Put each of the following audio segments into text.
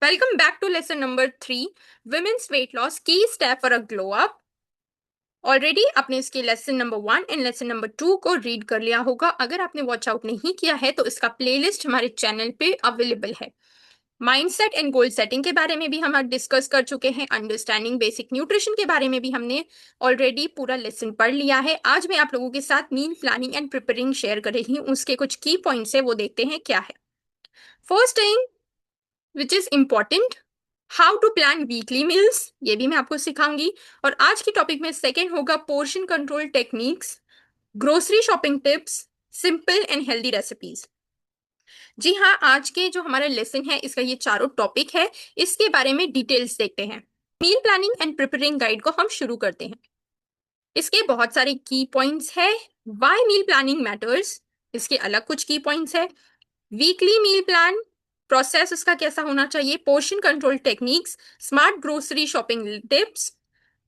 Welcome back to lesson number 3, Women's Weight Loss Key Step for a Glow Up. Already आपने इसके lesson number 1 and lesson number 2 को read कर लिया होगा। अगर आपने वॉच आउट नहीं किया है तो इसका प्लेलिस्ट हमारे चैनल पे अवेलेबल है। माइंडसेट एंड गोल सेटिंग के बारे में भी हम डिस्कस कर चुके हैं। अंडरस्टैंडिंग बेसिक न्यूट्रिशन के बारे में भी हमने ऑलरेडी पूरा लेसन पढ़ लिया है। आज मैं आप लोगों के साथ meal planning and preparing share कर रही हूँ। उसके कुछ की पॉइंट्स है, वो देखते हैं क्या है। First thing which is important, how to plan weekly meals, ये भी मैं आपको सिखाऊंगी। और आज के टॉपिक में सेकेंड होगा portion control techniques, grocery shopping tips, simple and healthy recipes. जी हाँ, आज के जो हमारा लेसन है इसका ये चारों टॉपिक है। इसके बारे में डिटेल्स देखते हैं। Meal planning and preparing guide को हम शुरू करते हैं। इसके बहुत सारे की पॉइंट्स है। व्हाई मील प्लानिंग मैटर्स, इसके अलग कुछ की पॉइंट्स है। वीकली मील प्लान प्रोसेस उसका कैसा होना चाहिए, portion control techniques, smart grocery shopping tips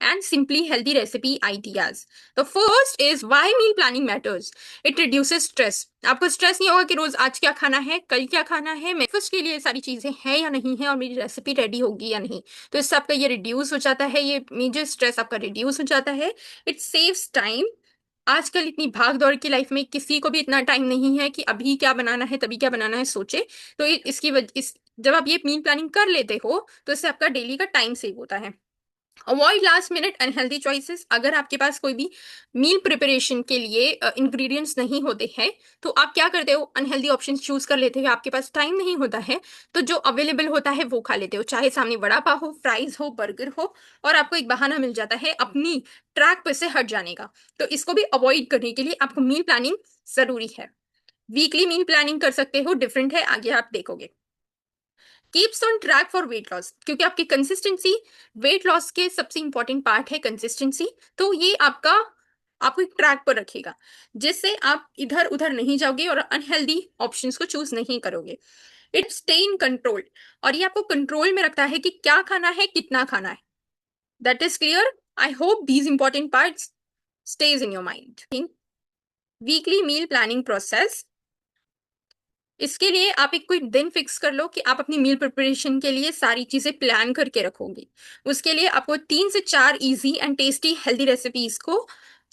and simply healthy recipe ideas. तो first is why meal planning matters. It reduces stress. आपको स्ट्रेस नहीं होगा कि रोज आज क्या खाना है, कल क्या खाना है, ब्रेकफास्ट के लिए सारी चीजें हैं या नहीं है और मेरी रेसिपी रेडी होगी या नहीं। तो इससे आपका ये रिड्यूस हो जाता है, ये मेजर स्ट्रेस आपका रिड्यूस हो जाता है। It saves time. आजकल इतनी भाग दौड़ की लाइफ में किसी को भी इतना टाइम नहीं है कि अभी क्या बनाना है तभी क्या बनाना है सोचे। तो इसकी वजह जब आप ये मील प्लानिंग कर लेते हो तो इससे आपका डेली का टाइम सेव होता है। Avoid last minute unhealthy choices. अगर आपके पास कोई भी मील प्रिपरेशन के लिए इंग्रेडिएंट्स नहीं होते हैं तो आप क्या करते हो, अनहेल्दी ऑप्शंस चूज कर लेते हो। आपके पास टाइम नहीं होता है तो जो अवेलेबल होता है वो खा लेते हो, चाहे सामने वड़ा पाव हो, फ्राइज हो, बर्गर हो, और आपको एक बहाना मिल जाता है अपनी ट्रैक पर से हट जाने का। तो इसको भी अवॉइड करने के लिए आपको मील प्लानिंग जरूरी है। वीकली मील प्लानिंग कर सकते हो, डिफरेंट है, आगे आप देखोगे। Keeps on track for weight loss, क्योंकि आपकी कंसिस्टेंसी वेट लॉस के सबसे इंपॉर्टेंट पार्ट है कंसिस्टेंसी। तो ये आपको एक ट्रैक पर रखेगा जिससे आप इधर उधर नहीं जाओगे और अनहेल्दी ऑप्शंस को चूज नहीं करोगे। इट स्टे इन कंट्रोल, और ये आपको कंट्रोल में रखता है कि क्या खाना है, कितना खाना है। That is clear. I hope these important parts stage in your mind. Weekly meal planning process, इसके लिए आप एक कोई दिन फिक्स कर लो कि आप अपनी मील प्रिपरेशन के लिए सारी चीजें प्लान करके रखोगे। उसके लिए आपको 3 से 4 easy and tasty healthy recipes को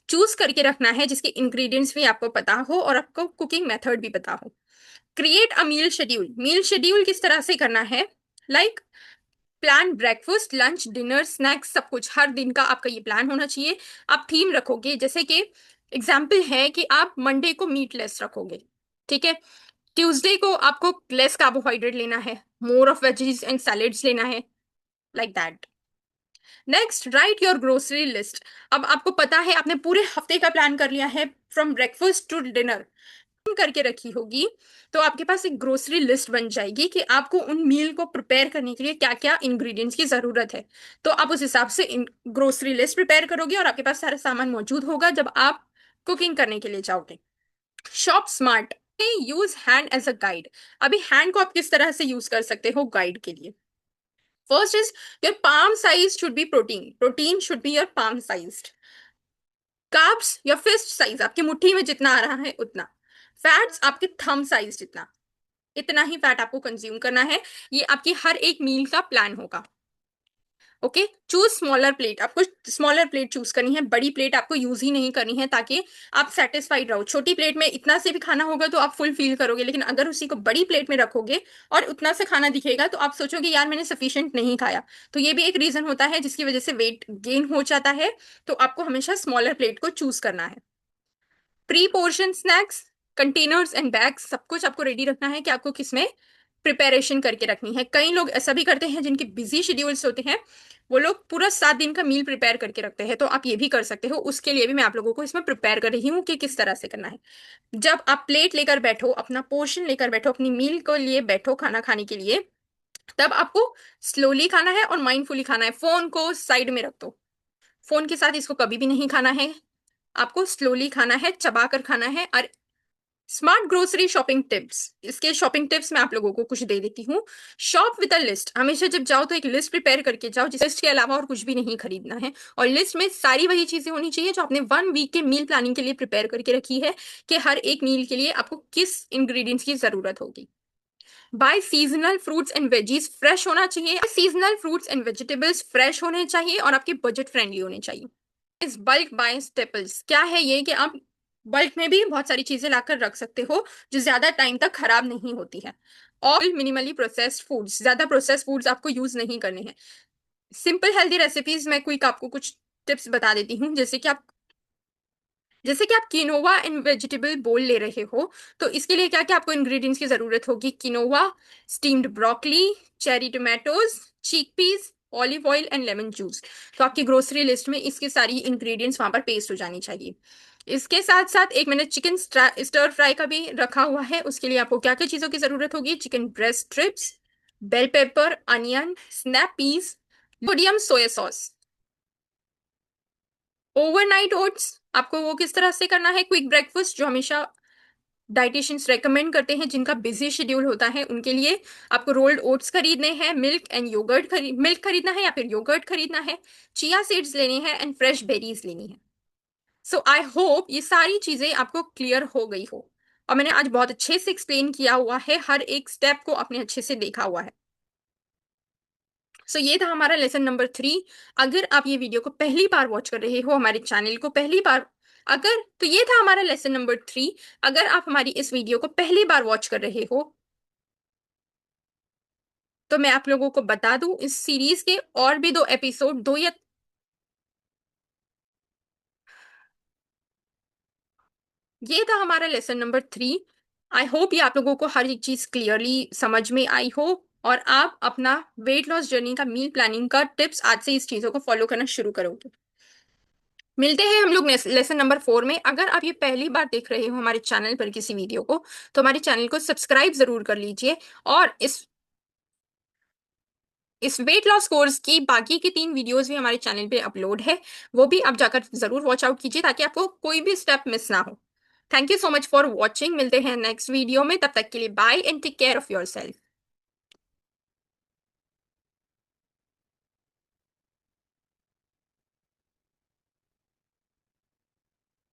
चूज करके रखना है जिसके इंग्रेडिएंट्स भी आपको पता हो और आपको कुकिंग मेथड भी पता हो। Create a meal schedule. Meal schedule किस तरह से करना है, like plan breakfast, lunch, dinner, snacks, सब कुछ हर दिन का आपका ये प्लान होना चाहिए। आप थीम रखोगे, जैसे कि एग्जाम्पल है कि आप मंडे को मीटलेस रखोगे, ठीक है। ट्यूसडे को आपको लेस कार्बोहाइड्रेट लेना है, more of veggies and salads लेना है, like that. Next, right your grocery list. अब आपको पता है, आपने पूरे हफ्ते का प्लान कर लिया है फ्रॉम ब्रेकफास्ट टू डिनर करके रखी होगी, तो आपके पास एक ग्रोसरी लिस्ट बन जाएगी कि आपको उन मील को प्रिपेयर करने के लिए क्या क्या इंग्रेडिएंट्स की जरूरत है। तो आप उस हिसाब से ग्रोसरी लिस्ट प्रिपेयर करोगे और आपके पास सारा सामान मौजूद होगा जब आप कुकिंग करने के लिए जाओगे। Shop smart, use hand as a guide. अभी हैंड को आप किस तरह से यूज कर सकते हो गाइड के लिए। First is your palm size should be protein, protein should be your palm sized. Carbs your fist size, आपकी मुट्ठी में जितना आ रहा है उतना। फैट्स आपके थंब साइज जितना, इतना ही फैट आपको कंज्यूम करना है। ये आपकी हर एक मील का प्लान होगा। Okay, choose smaller plate. आपको स्मॉलर प्लेट चूज करनी है, बड़ी प्लेट आपको यूज ही नहीं करनी है ताकि आप सेटिस्फाइड रहो। छोटी प्लेट में इतना से भी खाना होगा तो आप फुल फील करोगे, लेकिन अगर उसी को बड़ी प्लेट में रखोगे और उतना से खाना दिखेगा तो आप सोचोगे यार मैंने सफिशिएंट नहीं खाया। तो ये भी एक रीजन होता है जिसकी वजह से वेट गेन हो जाता है। तो आपको हमेशा स्मॉलर प्लेट को चूज करना है। Pre portion snacks, containers and bags, सब कुछ आपको रेडी रखना है कि आपको किसमें प्रिपरेशन करके रखनी है। कई लोग ऐसा भी करते हैं जिनके बिजी शेड्यूल्स होते हैं, वो लोग पूरा 7 दिन का मील प्रिपेयर करके रखते हैं। तो आप ये भी कर सकते हो, उसके लिए भी मैं आप लोगों को इसमें प्रिपेयर कर रही हूँ कि किस तरह से करना है। जब आप प्लेट लेकर बैठो, अपना पोर्शन लेकर बैठो, अपनी मील को लिए बैठो खाना खाने के लिए, तब आपको स्लोली खाना है और माइंडफुली खाना है। फोन को साइड में रख दो, फोन के साथ इसको कभी भी नहीं खाना है। आपको स्लोली खाना है, चबा कर खाना है। और स्मार्ट ग्रोसरी शॉपिंग टिप्स, इसके शॉपिंग टिप्स मैं आप लोगों को कुछ दे देती हूँ। शॉप विद अ लिस्ट, हमेशा जब जाओ तो एक लिस्ट प्रिपेयर करके जाओ, जिस लिस्ट के अलावा और कुछ भी नहीं खरीदना है। और लिस्ट में सारी वही चीजें होनी चाहिए जो आपने 1 वीक के मील प्लानिंग के लिए प्रिपेयर करके रखी है कि हर एक मील के लिए आपको किस इंग्रेडिएंट्स की जरूरत होगी। Buy seasonal fruits and veggies, fresh होना चाहिए। Seasonal fruits and vegetables fresh होने चाहिए और आपके बजट फ्रेंडली होने चाहिए। इस बल्क बाय स्टेपल्स क्या है ये कि आप बल्क में भी बहुत सारी चीजें लाकर रख सकते हो जो ज्यादा टाइम तक खराब नहीं होती है। और मिनिमली प्रोसेस्ड फूड्स, ज्यादा प्रोसेस्ड फूड्स आपको यूज नहीं करने हैं। सिंपल हेल्दी रेसिपीज में क्विक आपको कुछ टिप्स बता देती हूँ। जैसे कि आप किनोवा एंड वेजिटेबल बोल ले रहे हो, तो इसके लिए क्या क्या आपको इंग्रेडिएंट्स की जरूरत होगी? Quinoa, steamed broccoli, cherry tomatoes, chickpeas, olive oil and lemon juice. तो आपकी ग्रोसरी लिस्ट में इसकी सारी इंग्रेडिएंट्स वहां पर पेस्ट हो जानी चाहिए। इसके साथ साथ एक मैंने चिकन स्टर फ्राई का भी रखा हुआ है। उसके लिए आपको क्या क्या चीजों की जरूरत होगी? Chicken breast strips, bell pepper, onion, snap peas, sodium soya sauce, overnight oats. आपको वो किस तरह से करना है? क्विक ब्रेकफास्ट जो हमेशा डाइटिशियंस रेकमेंड करते हैं जिनका बिजी शेड्यूल होता है उनके लिए। आपको रोल्ड ओट्स खरीदने हैं, मिल्क खरीदना है या फिर योगर्ट खरीदना है, चिया सीड्स लेने हैं एंड फ्रेश बेरीज लेनी है। सो आई होप ये सारी चीजें आपको क्लियर हो गई हो और मैंने आज बहुत अच्छे से एक्सप्लेन किया हुआ है, हर एक स्टेप को आपने अच्छे से देखा हुआ है। ये था हमारा लेसन नंबर 3। अगर आप ये वीडियो को पहली बार वॉच कर रहे हो, हमारे चैनल को पहली बार, अगर तो ये था हमारा लेसन नंबर 3। अगर आप हमारी इस वीडियो को पहली बार वॉच कर रहे हो तो मैं आप लोगों को बता दूं इस सीरीज के और भी 2 एपिसोड, दो या ये था हमारा लेसन नंबर 3। आई होप ये आप लोगों को हर एक चीज क्लियरली समझ में आई हो और आप अपना वेट लॉस जर्नी का मील प्लानिंग का टिप्स आज से इस चीजों को फॉलो करना शुरू करोगे। मिलते हैं हम लोग लेसन नंबर 4 में। अगर आप ये पहली बार देख रहे हो हमारे चैनल पर किसी वीडियो को, तो हमारे चैनल को सब्सक्राइब जरूर कर लीजिए और इस वेट लॉस कोर्स की बाकी की 3 वीडियोस भी हमारे चैनल पे अपलोड है, वो भी आप जाकर जरूर वॉच आउट कीजिए ताकि आपको कोई भी स्टेप मिस ना हो। Thank you so much for watching. मिलते हैं नेक्स्ट वीडियो में, तब तक के लिए bye and take care of your self.